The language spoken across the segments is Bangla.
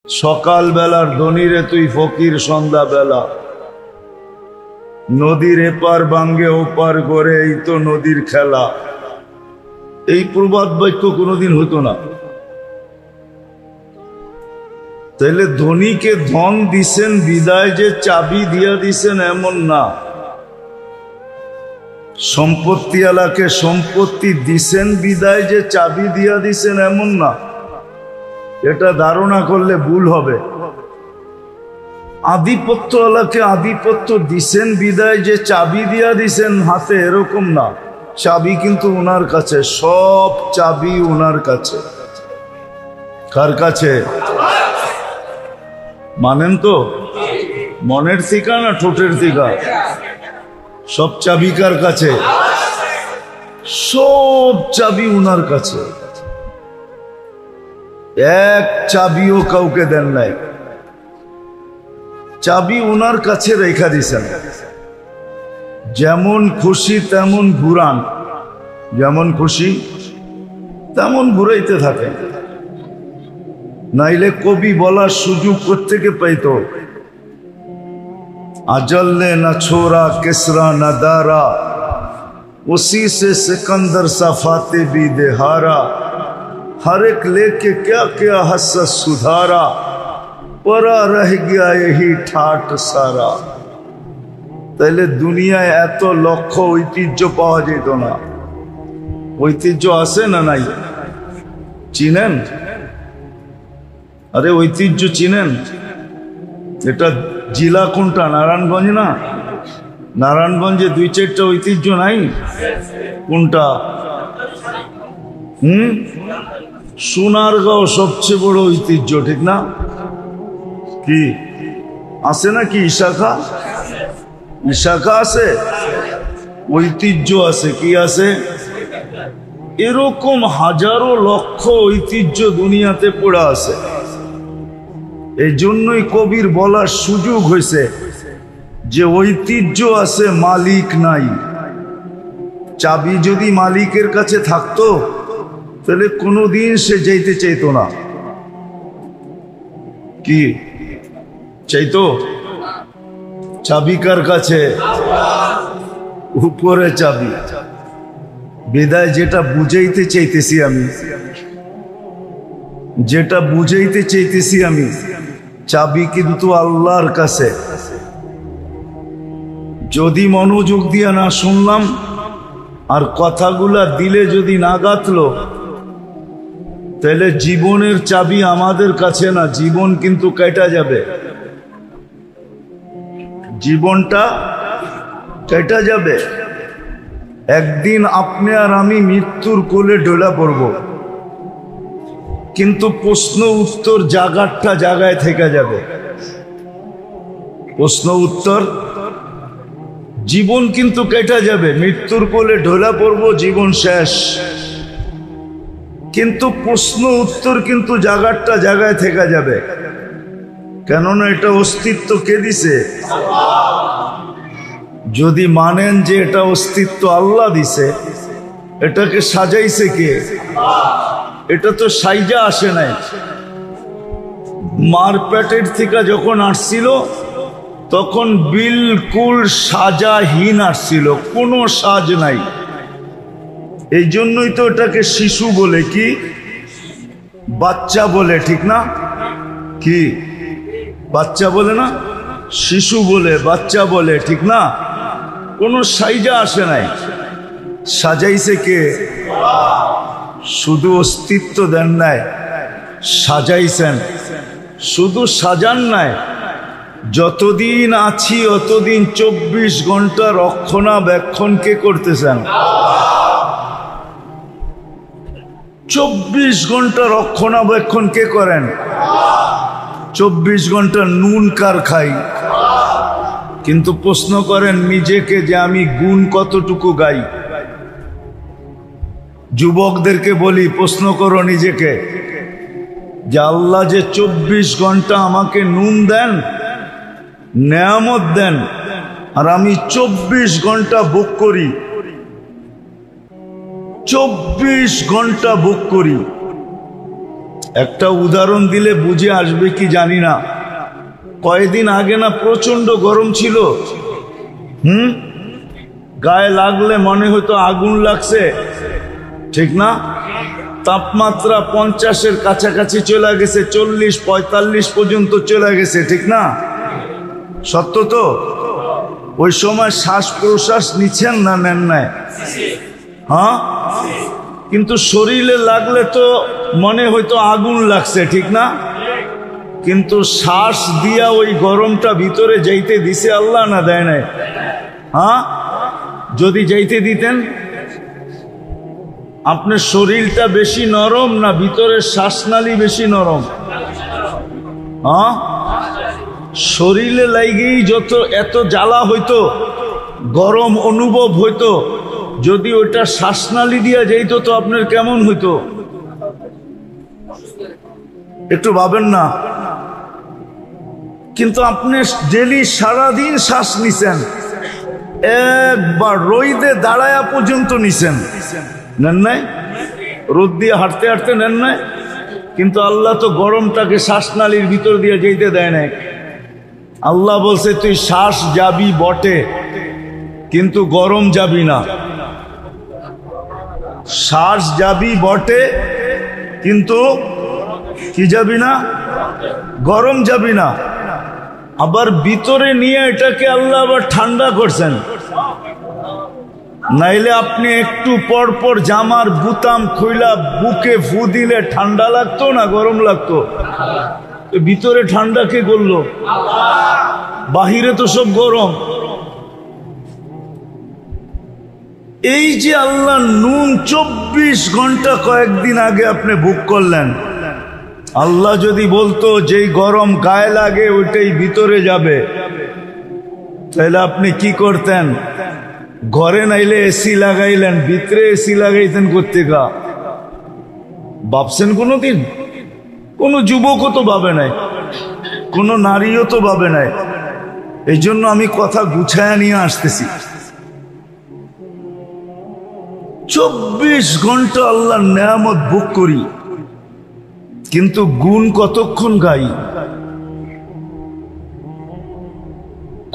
সকাল বেলার ধনীরে তুই ফকির সন্ধ্যা বেলা, নদীর এপার ভাঙ্গে ওপার গড়ে, এই তো নদীর খেলা। এই প্রবাদ বাক্য কোনোদিন হতো না। তাহলে ধনীকে ধন দিছেন বিদায় যে চাবি দিয়া দিছেন এমন না, সম্পত্তি আলাকে সম্পত্তি দিছেন বিদায় যে চাবি দিয়া দিছেন এমন না। এটা ধারণা করলে ভুল হবে। আধিপত্য আলাকে আধিপত্য দিছেন বিদায় যে চাবি দিয়া দিছেন হাতে এরকম না। চাবি কিন্তু ওনার কাছে, সব চাবি ওনার কাছে। কার কাছে মানেন তো? মনের থিকা না ঠোঁটের থিকা? সব চাবি কার কাছে? সব চাবি ওনার কাছে। এক চাবিও কাউকে দেন নাই, চাবি ওনার কাছে রেখা দিছেন। যেমন খুশি তেমন ঘুরান, যেমন খুশি তেমন ঘুরাইতে থাকে। নাইলে কবি বলার সুযোগ কোত্থেকে পাইত? अजल ने न छोड़ा किसरा न दारा, उसी से सिकंदर सा फाते भी देहारा। हर एक लेके क्या क्या हसस सुधारा, परा रह गया यही ठाट सारा। তাহলে দুনিয়ায় এত লক্ষ ঐতিহ্য পাওয়া যেত না। ঐতিহ্য আছে না নাই? চিনেন? আরে ঐতিহ্য চিনেন? এটা জেলা কোনটা? নারায়ণগঞ্জ না? নারায়ণগঞ্জে দুই চারটা ঐতিহ্য নাই? কোনটা? সোনারগাঁও সবচেয়ে বড় ঐতিহ্য, ঠিক না? কি আছে নাকি? ইশাখা, ইশাখা আছে, ঐতিহ্য আছে। কি আছে? এরকম হাজারো লক্ষ ঐতিহ্য দুনিয়াতে পড়ে আছে। এই জন্যই কবির বলার সুযোগ হয়েছে যে ঐতিহ্য আছে, মালিক নাই। চাবি যদি মালিকের কাছে থাকতো তাহলে কোনোদিন সে যেতে চাইতো না। কি চাইতো? চাবি কার কাছে? উপরে চাবি। বিদায় যেটা বুঝাইতে চাইতেছি আমি, যেটা বুঝাইতে চাইতেছি আমি, চাবি কিন্তু আল্লাহর কাছে। যদি মনোযোগ দিয়ে না শুনলাম আর কথাগুলা দিলে যদি না গাঁথলো, তাহলে জীবনের চাবি আমাদের কাছে না, জীবন কিন্তু কেটে যাবে। জীবনটা কেটে যাবে। একদিন আপনি আর আমি মৃত্যুর কোলে ঢলে পড়ব, কিন্তু প্রশ্ন উত্তর জায়গাটা জায়গায় থেকে যাবে। প্রশ্ন উত্তর, জীবন কিন্তু কেটে যাবে। মৃত্যুর কোলে ঢলে পড়ব, জীবন শেষ, কিন্তু প্রশ্ন উত্তর কিন্তু জায়গাটা জায়গায় থেকে যাবে। কেননা এটা অস্তিত্ব কে দিছে? যদি মানেন যে এটা অস্তিত্ব আল্লাহ দিছে, এটাকে সাজাইছে কে? এটা তো সাইজা আসে নাই। মার পেটের থেকে যখন আসছিল তখন বিলকুল সাজাহীন আসছিল, কোনো সাজ নাই। এই জন্যই তো এটাকে শিশু বলে, কি বাচ্চা বলে, ঠিক না? কি বাচ্চা বলে না? শিশু বলে, বাচ্চা বলে, ঠিক না? কোনো সাইজা আসে নাই। সাজাইছে কে? শুধু অস্তিত্ব দেন নাই, সাজাইছেন। শুধু সাজান নাই, যতদিন আছি অতদিন 24 ঘন্টা রক্ষণাবেক্ষণ কে করতেছেন? 24 ঘন্টা রক্ষণাবেক্ষণ কে করেন? 24 ঘন্টা নুন কার খাই? কিন্তু প্রশ্ন করেন নিজেকে যে আমি গুণ কতটুকু গাই। যুবকদেরকে বলি, প্রশ্ন করো নিজেকে যে আল্লাহ যে 24 ঘন্টা আমাকে নুন দেন, নেয়ামত দেন, আর আমি 24 ঘন্টা ভোগ করি, 24 ঘন্টা ভোগ করি, একটা উদাহরণ দিলে বুঝে আসবে কি জানি না। কয়েকদিন আগে না প্রচন্ড গরম ছিল, গায়ে লাগলে মনে হতো আগুন লাগছে, ঠিক না? তাপমাত্রা 50-এর কাছাকাছি চলে গেছে, 40-45 পর্যন্ত চলে গেছে, ঠিক না? সত্য তো? ওই সময় শ্বাস প্রশ্বাস নিচ্ছেন না নেন নাই? হ্যাঁ, কিন্তু শরীরে লাগলে তো মনে হয়তো আগুন লাগছে, ঠিক না? কিন্তু শ্বাস দিয়া ওই গরমটা ভিতরে যাইতে দিছে আল্লাহ না দেয় নাই? হ্যাঁ, যদি যাইতে দিতেন, আপনার শরীরটা বেশি নরম না ভিতরের শ্বাসনালী বেশি নরম? হ্যাঁ, শরীরে লাগেই যত এত জ্বালা হইতো, গরম অনুভব হইতো, যদি ওইটা শ্বাসনালী দিয়া যাইত তো আপনার কেমন হইতো? একটু ভাবেন না? কিন্তু আপনি ডেলি সারাদিন শ্বাস নিছেন, একবার রোদে দাঁড়ায়া পর্যন্ত নিছেন, নেন নাই? রোদ দিয়ে হাঁটতে হাঁটতে নেন নাই? কিন্তু আল্লাহ তো গরমটাকে শ্বাসনালীর ভিতর দিয়ে যেতে দেয় নাই। আল্লাহ বলছে তুই শ্বাস যাবি বটে, কিন্তু গরম যাবি না। শ্বাস যাবি বটে, কিন্তু কি যাবি না? গরম যাবি না। আবার ভিতরে নিয়ে এটাকে আল্লাহ আবার ঠান্ডা করছেন, নাইলে আপনি একটু পর পর জামার বুতাম খুইলা বুকে ফু দিলে ঠান্ডা লাগতো না গরম লাগতো? ভিতরে ঠান্ডা কে করলো? বাহিরে তো সব গরম। এই যে আল্লাহ নুন 24 ঘন্টা কয়েকদিন আগে আপনি বুক করলেন, আল্লাহ যদি বলতো যেই গরম গায়ে লাগে ওইটাই ভিতরে যাবে, তাহলে আপনি কি করতেন? ঘরে নাইলে এসি লাগাইলেন, ভিতরে এসি লাগাইতেন কোত্থেকা? ভাবছেন কোনোদিন? কোনো যুবকও তো ভাবে নাই, কোনো নারীও তো ভাবে নাই। এই জন্য আমি কথা গুছায়া নিয়ে আসতেছি। 24 ঘন্টা আল্লাহর নেয়ামত ভোগ করি, কিন্তু গুণ কতক্ষণ গাই?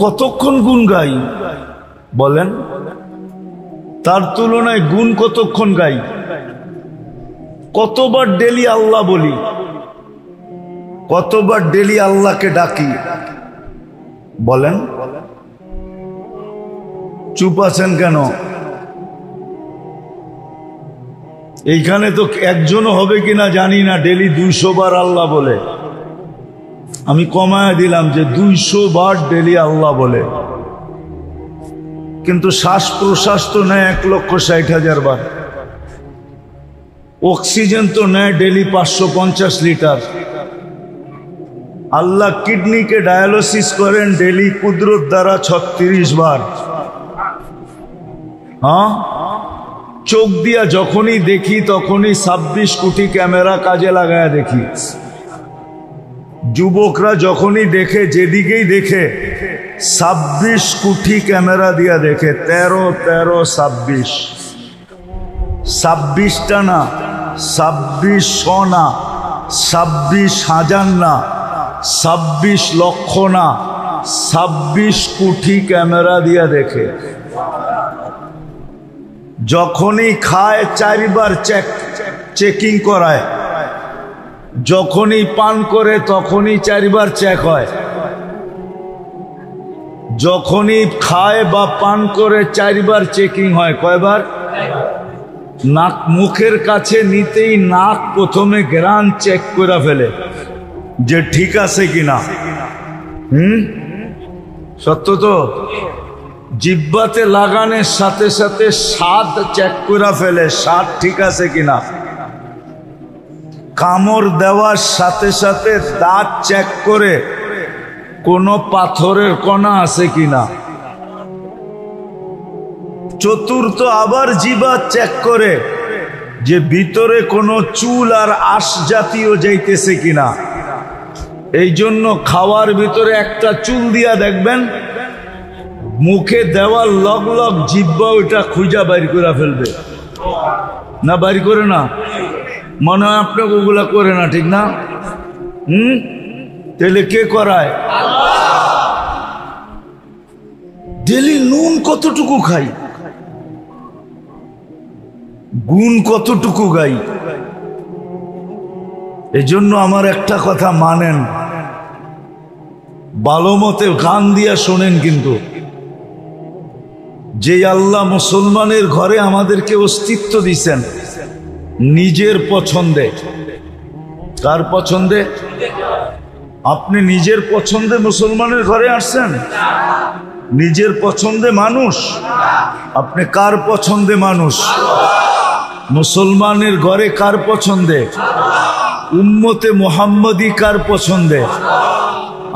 কতক্ষণ গুণ গাই বলেন? তার তুলনায় গুণ কতক্ষণ গাই? কতবার ডেলি আল্লাহ বলি, কতবার ডেলি আল্লাহকে ডাকি বলেন? চুপ আছেন কেন? এইখানে তো একজনও হবে কিনা জানি না ডেলি 200 বার আল্লাহ বলে। আমি কমায় দিলাম যে 200 বার ডেলি আল্লাহ বলে, কিন্তু শ্বাস প্রশ্বাস তো নেয় 1,60,000 বার। অক্সিজেন তো নেয় ডেলি 550 লিটার। আল্লাহ কিডনিকে ডায়ালিসিস করেন ডেলি কুদরত দ্বারা 36 বার। হ্যাঁ, চোখ দিয়া যখনই দেখি তখনই 26 কোটি ক্যামেরা কাজে লাগায় দেখি। যুবকরা যখনই দেখে, যেদিকেই দেখে 26 কোটি ক্যামেরা দিয়া দেখে। 13 26, 26টা না, 2600 না, 26,000 না, 26 লক্ষ না, 26 কোটি ক্যামেরা দিয়া দেখে। যখনই খায় 4 বার চেকিং করায়, যখনই পান করে তখনই 4 বার চেক হয়। যখনই খায় বা পান করে 4 বার চেকিং হয়। কয়বার? নাক মুখের কাছে নিতেই নাক প্রথমে গ্রান চেক করে ফেলে যে ঠিক আছে কিনা। সত্য তো? জিহ্বাতে লাগানোর সাথে সাথে স্বাদ চেক করে ফেলে, স্বাদ ঠিক আছে কিনা। কামড় দেওয়ার সাথে সাথে দাঁত চেক করে কোনো পাথরের কণা আছে কিনা। চতুর্থ আবার জিহ্বা চেক করে যে ভিতরে কোনো চুল আর আঁশ জাতীয় যাইতেছে কিনা। এই জন্য খাওয়ার ভিতরে একটা চুল দিয়া দেখবেন, মুখে দেওয়ার লগ লগ জিহ্বা ওইটা খুঁজা বাইর করে ফেলবে না? বাইর করে না? মনে হয় আপনাকে ওগুলা করে না, ঠিক না? তাহলে কে করায়? ডেলি নুন কতটুকু খাই, গুণ কতটুকু গাই। এজন্য আমার একটা কথা মানেন, ভালো মতে গান দিয়া শোনেন, কিন্তু যে আল্লাহ মুসলমানের ঘরে আমাদেরকে অস্তিত্ব দিছেন নিজের পছন্দে। কার পছন্দে? আপনি নিজের পছন্দে মুসলমানের ঘরে আসছেন? নিজের পছন্দে মানুষ? আপনি কার পছন্দে মানুষ? মুসলমানের ঘরে কার পছন্দে? উম্মতে মুহাম্মদী কার পছন্দে?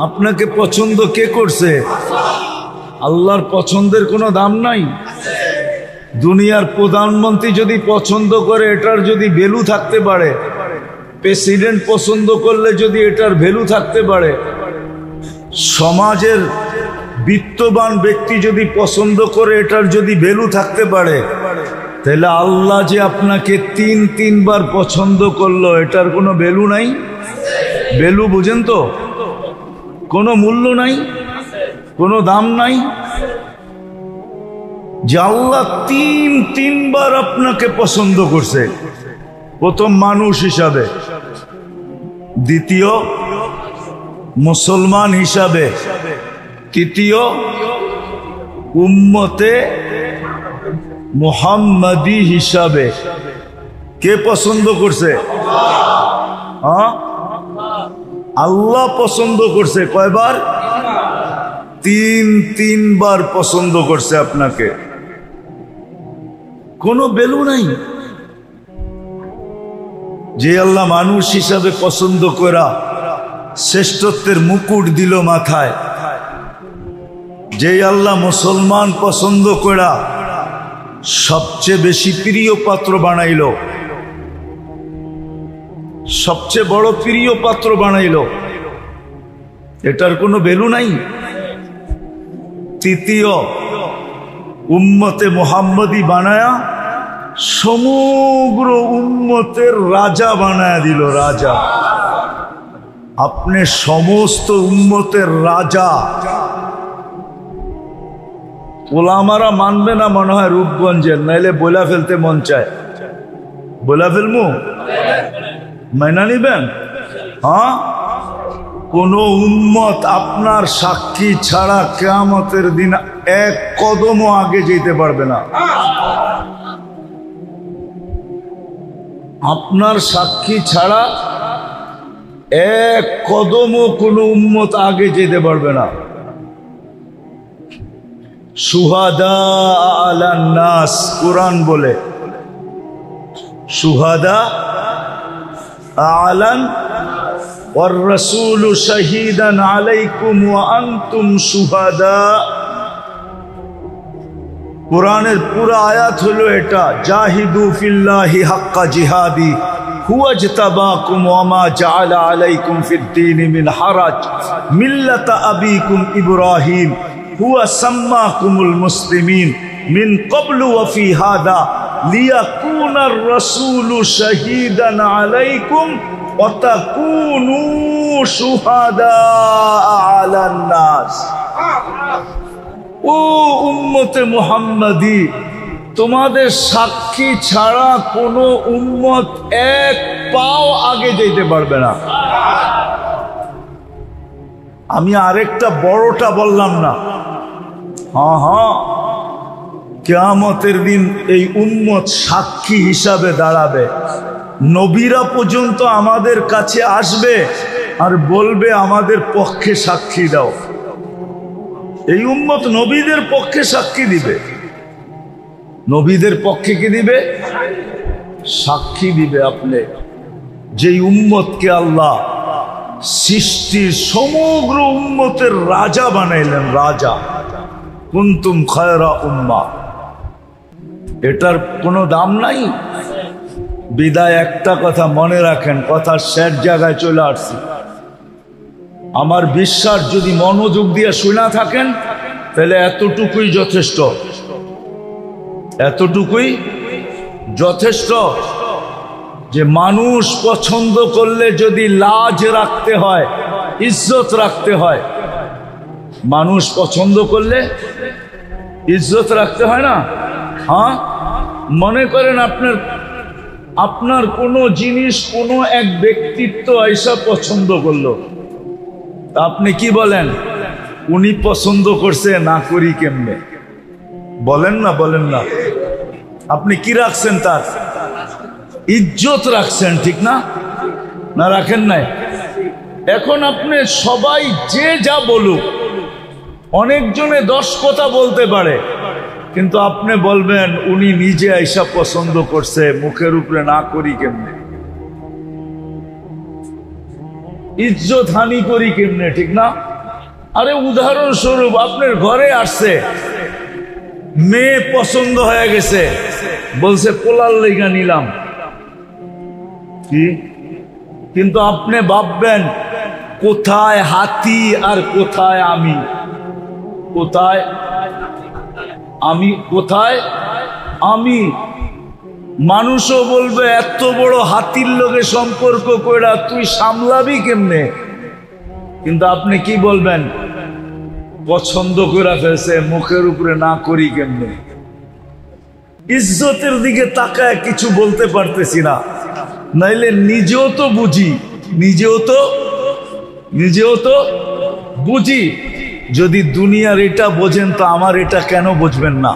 আপনাকে পছন্দ কে করছে? আল্লাহর পছন্দের কোনো দাম নাই। দুনিয়ার প্রধানমন্ত্রী যদি পছন্দ করে এটার যদি ভ্যালু থাকতে পারে, প্রেসিডেন্ট পছন্দ করলে যদি এটার ভ্যালু থাকতে পারে, সমাজের বিত্তবান ব্যক্তি যদি পছন্দ করে এটার যদি ভ্যালু থাকতে পারে, তাহলে আল্লাহ যে আপনাকে তিনবার পছন্দ করলো এটার কোনো ভ্যালু নাই? ভ্যালু বুঝেন তো? কোনো মূল্য নাই, কোনো দাম নাই। যে আল্লাহ তিনবার আপনাকে পছন্দ করছে, প্রথম মানুষ হিসাবে, দ্বিতীয় মুসলমান হিসাবে, তৃতীয় উম্মতে মুহাম্মাদি হিসাবে। কে পছন্দ করছে? আল্লাহ পছন্দ করছে। কয়বার? তিনবার পছন্দ করছে আপনাকে। কোনো ভ্যালু নাই। যে আল্লাহ মানুষ হিসাবে পছন্দ করা শ্রেষ্ঠত্বের মুকুট দিল মাথায়, যে আল্লাহ মুসলমান পছন্দ করা সবচেয়ে বেশি প্রিয় পাত্র বানাইল, সবচেয়ে বড় প্রিয় পাত্র বানাইল, এটার কোনো ভ্যালু নাই। তৃতীয় উম্মতে মুহাম্মদী বানায়া সমগ্র উম্মতের রাজা বানায়া দিল। রাজা, আপনি সমস্ত উম্মতের রাজা। ওলামারা মানবে না মনে হয় রূপগঞ্জের, নাইলে বইলা ফেলতে মন চায়। বইলা ফেলমু? মাইনা নিবেন? হ্যাঁ, কোন উম্মত আপনার সাক্ষী ছাড়া কিয়ামতের দিন এক কদমও আগে যেতে পারবে না। আপনার সাক্ষী ছাড়া এক কদমও কোন উম্মত আগে যেতে পারবে না। শুহাদা আলান নাস, কুরআন বলে শুহাদা আলান ওয়ার রাসূলু শাহীদান আলাইকুম ওয়া আনতুম শুহাদা। কুরআনের পুরো আয়াত হলো এটা, জাহিদু ফিল্লাহি হাক্কা জিহাদি হুয়া ইজতাবাকুম ওয়া মা জাআলা আলাইকুম ফিদ-দীনি মিন হারাজ মিল্লাতা আবিকুম ইব্রাহিম হুয়া সাম্মাকুমুল মুসলিমিন মিন ক্বাবলু ওয়া ফি হাদা লিয়াকুনার রাসূলু শাহীদান আলাইকুম ওয়া তাকুনু শুহাদা আলান নাস। ও উম্মতে মুহাম্মাদি, তোমাদের সাক্ষী ছাড়া কোনো উম্মত এক পাও আগে যেতে পারবে না। আমি আরেকটা বড়টা বললাম না? হ্যাঁ, কিয়ামতের দিন এই উম্মত সাক্ষী হিসাবে দাঁড়াবে। নবীরা পর্যন্ত আমাদের কাছে আসবে আর বলবে আমাদের পক্ষে সাক্ষী দাও। এই উম্মত নবীদের পক্ষে সাক্ষী দিবে। নবীদের পক্ষে কি দিবে? সাক্ষী দিবে। আপনি যেই উম্মতকে আল্লাহ সৃষ্টির সমগ্র উম্মতের রাজা বানাইলেন, রাজা, কুনতুম খায়রা উম্মাহ, এটার কোনো দাম নাই। বিদায় একটা কথা মনে রাখেন, কথার শেষ জায়গায় চলে আসছি। আমার বিশ্বাস যদি মনোযোগ দিয়ে শুনে থাকেন তাহলে এতটুকুই যথেষ্ট, এতটুকুই যথেষ্ট। যে মানুষ পছন্দ করলে যদি লাজ রাখতে হয়, ইজ্জত রাখতে হয়, মানুষ পছন্দ করলে ইজ্জত রাখতে হয় না? হ্যাঁ, মনে করেন আপনার কোনো জিনিস কোনো এক ব্যক্তিত্ব আইসা পছন্দ করলো, আপনি কি বলেন? উনি পছন্দ করছে, না করি কেমনে? বলেন না, বলেন না? আপনি কি রাখছেন? তার ইজ্জত রাখছেন, ঠিক না? না রাখেন নাই? এখন আপনি সবাই যে যা বলুক, অনেকজনে 10 কথা বলতে পারে, কিন্তু আপনি বলবেন উনি নিজে আইসা পছন্দ করছে, মুখের উপরে না করি কেমনে? ইজ্জত হানি করি কেমনে, ঠিক না? আরে উদাহরণস্বরূপ আপনার ঘরে আসছে, মেয়ে পছন্দ হয়ে গেছে, বলছে পোলার লেগা নিলাম, কি? কিন্তু আপনি ভাববেন কোথায় হাতি আর কোথায় আমি? কোথায় আমি, কোথায় আমি? মানুষও বলবে এত বড় হাতির লগে সম্পর্ক কইরা তুই সামলাবি কেমনে? কিন্তু আপনি কি বলবেন? পছন্দ করে ফেলছে, মুখের উপরে না করি কেমনে? ইজ্জতের দিকে তাকায় কিছু বলতে পারতেছি না, নাইলে নিজেও তো বুঝি, নিজেও তো বুঝি। যদি দুনিয়ার এটা বোঝেন তো আমার এটা কেন বুঝবেন না?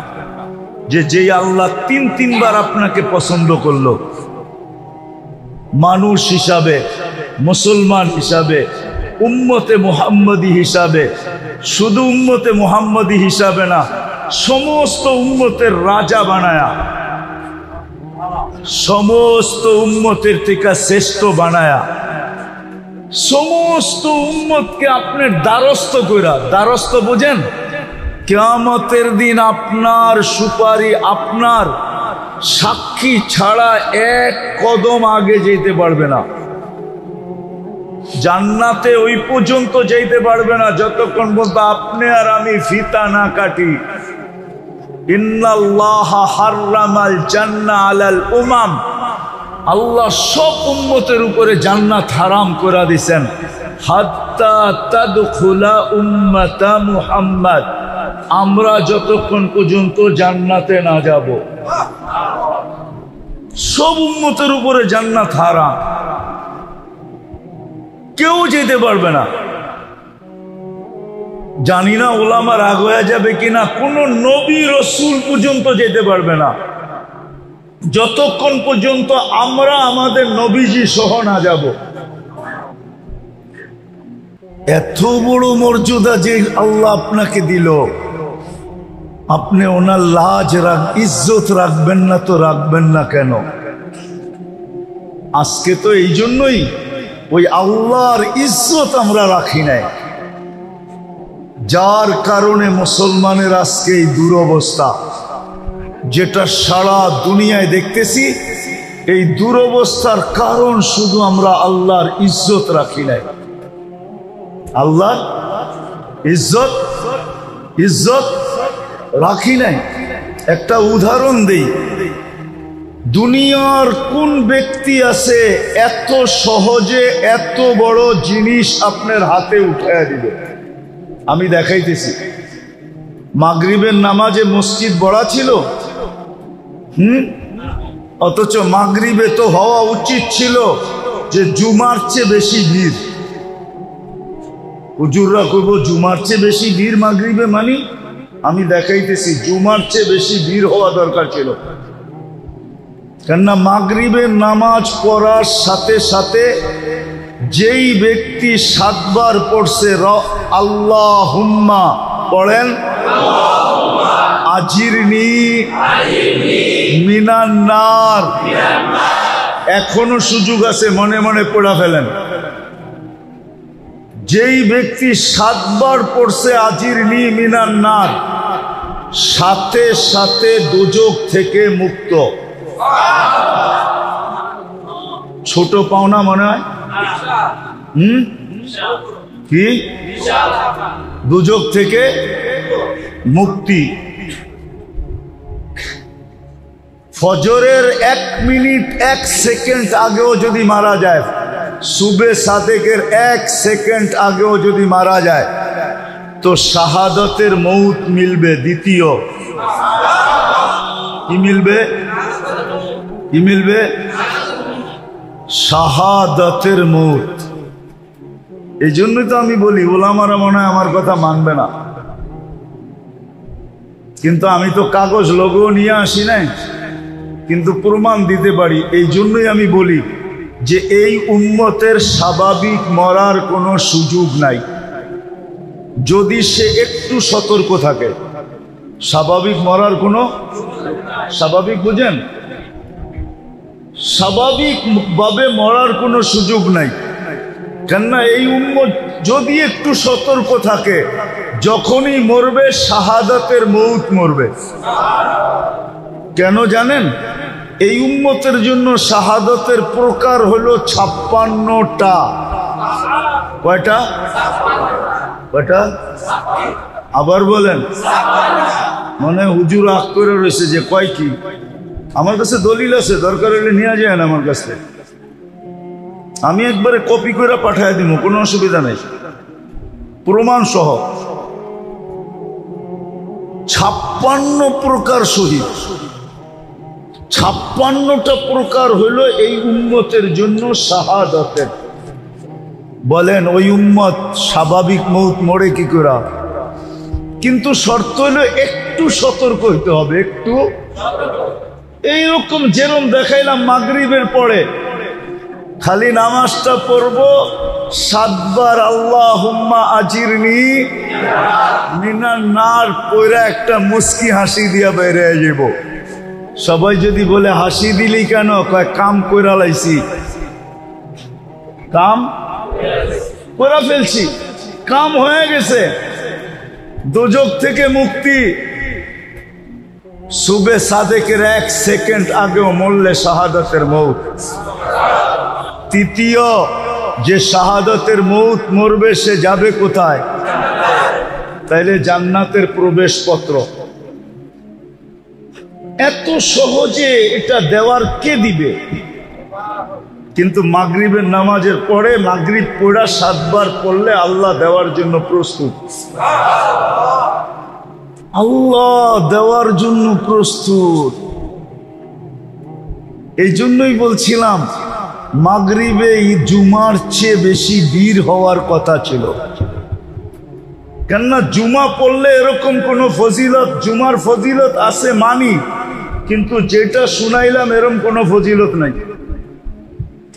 যে আল্লাহ 3 বার আপনাকে পছন্দ করলো, মানুষ হিসাবে, মুসলমান হিসাবে, উম্মতে মুহাম্মদী হিসাবে, শুধু উম্মতে মুহাম্মদী হিসাবে না, সমস্ত উম্মতের রাজা বানায়া, সমস্ত উম্মতের থেকে শ্রেষ্ঠ বানায়া, সমস্ত উম্মতকে আপনার দ্বারস্থ কইরা, দ্বারস্থ বোঝেন? কিয়ামতের দিন আপনার সুপারি, আপনার সাক্ষী ছাড়া 1 কদম আগে যেতে পারবে না। জান্নাতে ওই পর্যন্ত যেতে পারবে না যতক্ষণ পর্যন্ত আপনি আর আমি ফিতা না কাটি। ইন্নাল্লাহা হাররামাল জান্নাহ আলাল উমাম, আল্লাহ সব উম্মতের উপরে জান্নাত হারাম করে দিয়েছেন। হাত্তা তাদখুলা উম্মাতা মুহাম্মদ, আমরা যতক্ষণ পর্যন্ত জান্নাতে না যাব, সব উম্মতের উপরে জান্নাত হারাম, কেউ যেতে পারবে না। জানি না ওলামা রাগ হয়ে যাবে কিনা, কোন নবী রসুল পর্যন্ত যেতে পারবে না যতক্ষণ পর্যন্ত আমরা আমাদের নবীজি সহ না যাব। এত বড় মর্যাদা যে আল্লাহ আপনাকে দিল, আপনি ওনার লাজ ইজ্জত রাখবেন না তো রাখবেন না কেন? আজকে তো এই জন্যই ওই আল্লাহর ইজ্জত আমরা রাখি নাই, যার কারণে মুসলমানের আজকে এই দুরবস্থা, যেটা সারা দুনিয়ায় দেখতেছি। এই দুরবস্থার কারণ শুধু আমরা আল্লাহর ইজ্জত রাখি নাই, আল্লাহর ইজ্জত রাখি নাই। একটা উদাহরণ দেই, দুনিয়ার কোন ব্যক্তি আছে এত সহজে এত বড় জিনিস আপনার হাতে উঠায় দিবে? আমি দেখাইতেছি। মাগরিবের নামাজে মসজিদ বড়া ছিল, অথচ মাগরিবে তো হওয়া উচিত ছিল যে জুমার চেয়ে বেশি ভিড়। হুজুররা কইব জুমার চেয়ে বেশি ভিড় মাগরিবে, মানি আমি দেখাইতেছি জুমার চেয়ে বেশি ভিড় হওয়া দরকার ছিল। কেননা মাগরিবের নামাজ পড়ার সাথে সাথে যেই ব্যক্তি 7 বার পড়ছে আল্লাহুম্মা পড়েন, আজিরনি মিনান নার, এখনো সুযোগ আছে, মনে মনে পড়া ফেলেন। যেই ব্যক্তি 7 বার পড়ছে আজিরনি মিনান নার, সাথে সাথে দোজখ থেকে মুক্ত। ছোট পাওনা মনে হয়? কি? দোজখ থেকে মুক্তি। ফজরের 1 মিনিট 1 সেকেন্ড আগেও যদি মারা যায়, সুবে সাদেকের 1 সেকেন্ড আগেও যদি মারা যায়, তো শাহাদতের মৌত মিলবে। দ্বিতীয় কি মিলবে? কি মিলবে? শাহাদতের মৌত। এই জন্যই তো আমি বলি ওলামারা মনে হয় আমার কথা মানবে না, কিন্তু আমি তো কাগজ লোগো নিয়ে আসি নাই, কিন্তু প্রমাণ দিতে পারি। এই জন্যই আমি বলি যে এই উম্মতের স্বাভাবিক মরার কোনো সুযোগ নাই, যদি সে একটু সতর্ক থাকে। স্বাভাবিক মরার কোনো, স্বাভাবিক বুঝেন, স্বাভাবিক ভাবে মরার কোনো সুযোগ নাই। কেননা এই উম্মত যদি একটু সতর্ক থাকে, যখনই মরবে শাহাদাতের মৌত মরবে। কেন জানেন? এই উম্মতের জন্য শাহাদাতের প্রকার হলো 56টা। কয়টা? কয়টা? আবার বলেন। মানে হুজুর আগ করে রয়েছে যে কয় কি? আমার কাছে দলিল আছে, দরকার হলে নিয়ে যায় না আমার কাছে, আমি একবারে কপি করে পাঠায় দিব, কোনো অসুবিধা নেই, প্রমাণ সহ। 56 প্রকার শহীদ, 56টা প্রকার হলো এই উম্মতের জন্য শাহাদাতের। বলেন ওই উম্মত স্বাভাবিক মৌত মরে কি করে? কিন্তু শর্ত হলো একটু সতর্ক হইতে হবে, একটু। এইরকম যেরকম দেখাইলাম মাগরিবের পরে খালি নামাজটা পড়বো 7 বার আল্লাহুম্মা আজিরনি মিনান নার পয়রা একটা মুস্কি হাসি দিয়া বাইরে যাব। সবাই যদি বলে হাসি দিলি কেন? কয় কাম কইরা লাইছি, কাম কইরা ফেলছি, কাম হয়ে গেছে, দোজখ থেকে মুক্তি। সুবে সাদেকের 1 সেকেন্ড আগেও মরলে শাহাদাতের মৌত। তৃতীয়, যে শাহাদাতের মৌত মরবে সে যাবে কোথায়? তাইলে জান্নাতের প্রবেশপত্র। এত সহজে এটা দেওয়ার কে দিবে? কিন্তু মাগরিবের নামাজের পরে মাগরিব পড়া 7 বার পড়লে আল্লাহ দেওয়ার জন্য প্রস্তুত। আল্লাহ দেওয়ার জন্য প্রস্তুত। এই জন্যই বলছিলাম মাগরিবে জুমার চেয়ে বেশি ভিড় হওয়ার কথা ছিল। কেননা জুমা পড়লে এরকম কোন ফজিলত, জুমার ফজিলত আছে মানি, কিন্তু যেটা শুনাইলাম এরকম কোনো ফজিলত নাই।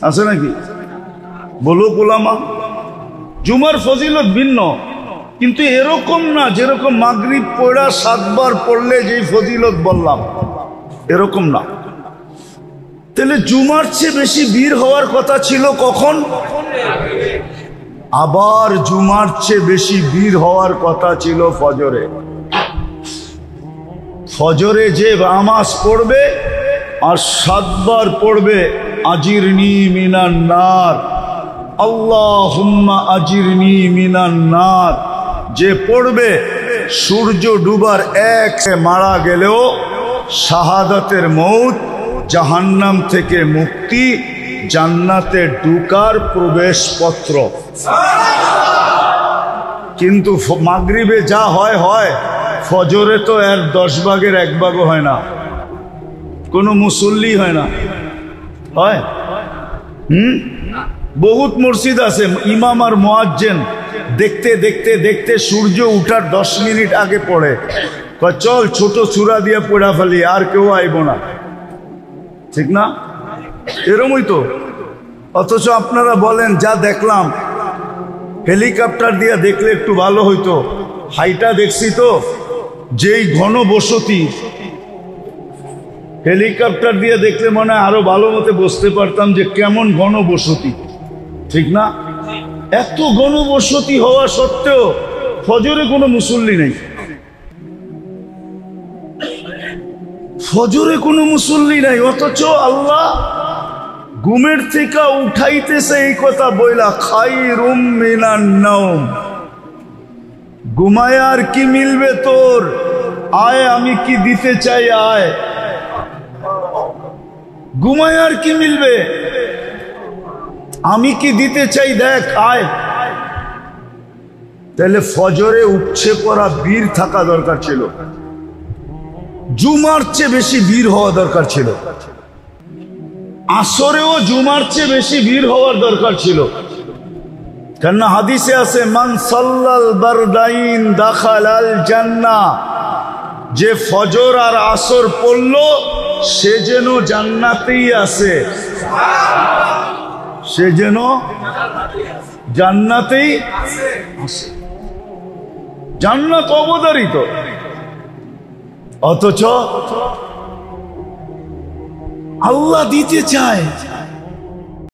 আছে নাকি? বলো গোলামা, জুমার ফজিলত ভিন্ন, কিন্তু এরকম না যেরকম মাগরিব পড়া 7 বার পড়লে যেই ফজিলত বললাম, এরকম না। তাহলে জুমার চেয়ে বেশি ভিড় হওয়ার কথা ছিল কখন? আবার জুমার চেয়ে বেশি ভিড় হওয়ার কথা ছিল ফজরে। ফজরে যে নামাজ পড়বে আর 7 বার পড়বে আজিরনি মিনান নার, আল্লাহুম্মা আজিরনি মিনান নার, যে পড়বে সূর্য ডুবার 1 মারা গেলেও শাহাদাতের মৌত, জাহান্নাম থেকে মুক্তি, জান্নাতে ঢুকার প্রবেশপত্র। কিন্তু মাগরিবে যা হয় হয়, ফজরে তো এর 10 ভাগের 1 ভাগও হয় না, কোনো মুসল্লি হয় না। হয়? বহুত মসজিদ আছে ইমাম আর মুয়াজ্জিন দেখতে দেখতে দেখতে সূর্য উঠার 10 মিনিট আগে পড়ে, চল ছোট সূরা দিয়ে পড়া ফেলি, আর কেউ আইব না। ঠিক না? এরমই তো। অথচ আপনারা বলেন যা দেখলাম, হেলিকপ্টার দিয়ে দেখলে একটু ভালো হইতো, হাইটা দেখছি তো যেই ঘন বসতি, হেলিকপ্টার দিয়ে দেখলে মনে হয় আরো ভালো মতো বুঝতে পারতাম যে কেমন ঘন বসতি। ঠিক না? এত ঘন বসতি হওয়া সত্ত্বেও ফজরে কোনো মুসল্লি নেই, ফজরে কোনো মুসল্লি নাই। অথচ আল্লাহ ঘুমের থেকে উঠাইতেছে এই কথা বইলা, খায়রুম মিনান নাওম, ঘুমায় আর কি মিলবে তোর, আয় আমি কি দিতে চাই, আয়। ঘুমায় আর কি মিলবে? আমি কি দিতে চাই, দেখ আয়। তাহলে ফজরে উঠছে পড়া বীর থাকা দরকার ছিল, জুমার চেয়ে বেশি বীর হওয়া দরকার ছিল, আসরেও জুমার চেয়ে বেশি বীর হওয়ার দরকার ছিল। কেননা হাদিসে আছে, মান সাল্লাল বারদাইন দাখালাল জান্নাহ, যে ফজর আর আসর পড়ল সে যেন জান্নাতেই আছে, সে যেন জান্নাতেই আছে। জান্নাত অবধারিত, অথচ আল্লাহ দিতে চায়।